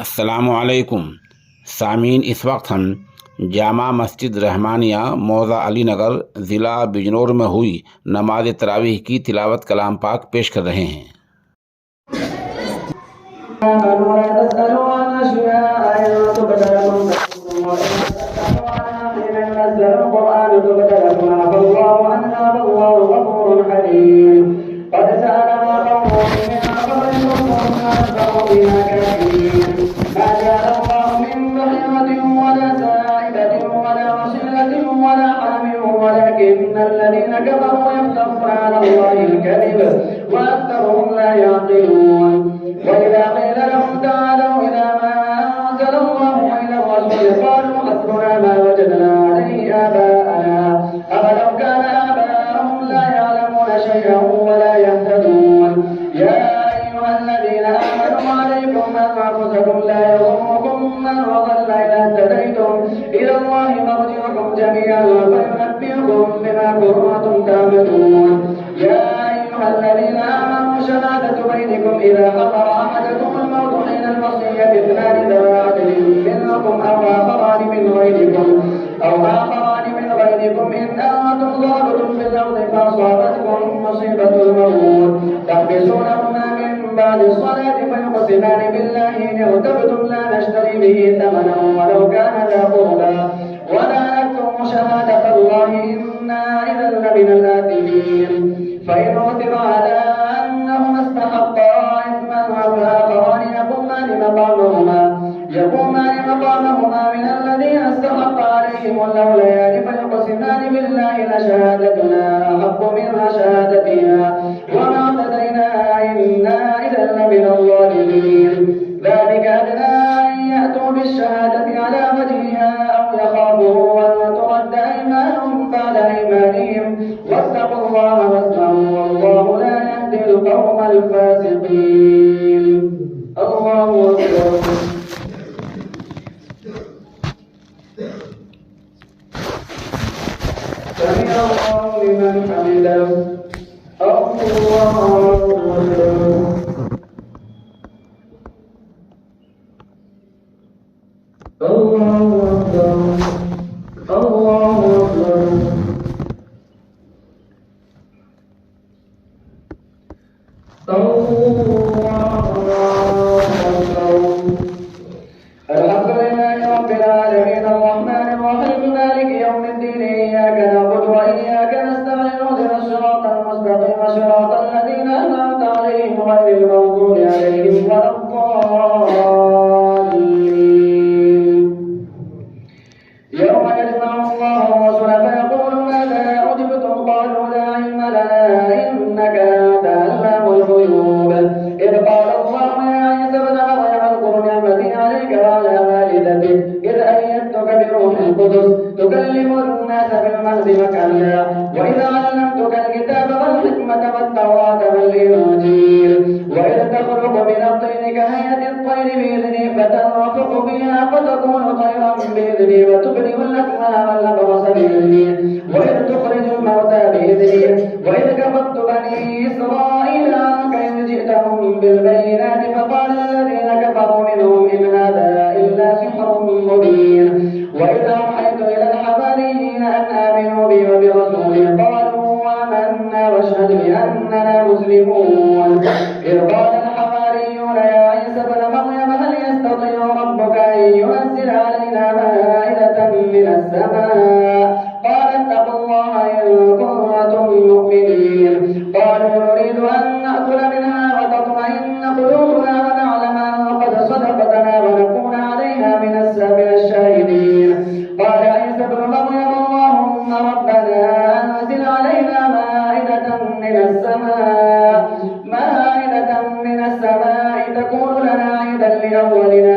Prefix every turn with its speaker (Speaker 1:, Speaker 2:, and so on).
Speaker 1: अस्सलामुअलैकुम सामीन। इस वक्त हम जामा मस्जिद रहमानिया मौज़ा अली नगर ज़िला बिजनौर में हुई नमाज तरावीह की तिलावत कलाम पाक पेश कर रहे हैं।
Speaker 2: ولكن الذين كفروا يفترون على الله الكذب وأكثرهم لا يعقلون. وإذا قيل لهم تعالوا إلى ما أنزل الله وإلى الرسول قالوا حسبنا ما وجدنا عليه آباءنا أولو كان آباءهم لا يعلمون شيئا ولا يهتدون. يا أيها الذين آمنوا عليكم أنفسكم لا يضركم من ضل إذا اهتديتم إلى الله مرجعكم جميعا فينبئكم بما كنتم تعملون. يا أيها الذين آمنوا شهادة بينكم إذا حضر أحدكم الموت حين الوصية اثنان ذوى عدل منكم أو آخران من غيركم إن أنتم ضربتم في الأرض فأصابتكم مصيبة الموت تحبسونهما من بعد الصلاة فيقسمان بالله إن ارتبتم لا نشتري به ثمنا ولو كان ذا قربى ولا نكتم شهادة الله إنا إذا لمن الآثمين. فإن عثر على أنهما استحقا إثما أو آخران يقومان مقامهما من الذين استحق عليهم الأوليان فيقسمان بالله لشهادتنا أحق من شهادتنا وما اعتدينا إنا إذا لمن الظالمين. ذلك أدنى أن يأتوا بالشهادة على وجهها أو يخافوا أن ترد أيمان بعد أيمانهم واتقوا الله واسمعوا والله لا يهدي القوم الفاسقين. الله أكبر. سمع الله لمن حمده. الله أكبر. الله أكبر. الله أكبر. الحمد لله رب العالمين الرحمن الرحيم مالك يوم الدين إياك نعبد وإياك نستعين اهدنا الصراط المستقيم صراط الذين أنعمت عليهم غير المغضوب عليهم ولا الضالين. يوم يجمع الله الرسل فيقول ماذا أجبتم قالوا لا علم لنا إنك أنت علام الغيوب. إذ قال الله يا عيسى ابن مريم اذكر نعمتي عليك وعلى والدتك إذ أيدتك بروح القدس تكلم الناس بالمهد مكانا وإذا علمتك الكتاب والحكمة والتوراة والإنجيل وإذ تخلق من الطين كهيئة الطير بإذني فتنفخ فيها فتكون طيرا بإذني وتبرئ الأكمه والأبرص بإذني وإذ تخرج الموتى بإذني وإذ كفرت بني إسرائيل عنك إذ جئتهم بالبينات فقال الذين كفروا منهم إن هذا إلا سحر مبين. وإذا أوحيت إلى الحواريين أن آمنوا بي وبرسولي قالوا آمنا واشهد بأننا مسلمون. إذ قال الحواريون يا عيسى ابن مريم هل يستطيع ربك أن ينزل علينا مائدة من السماء قال اتقوا الله إن كنتم مؤمنين. قالوا نريد أن نأكل منها وتطمئن قلوبنا ونعلم أن قد صدقتنا ونكون عليها من الشاهدين. قال عيسى ابن مريم اللهم ربنا أنزل علينا مائدة من السماء تكون لنا عيدا لأولنا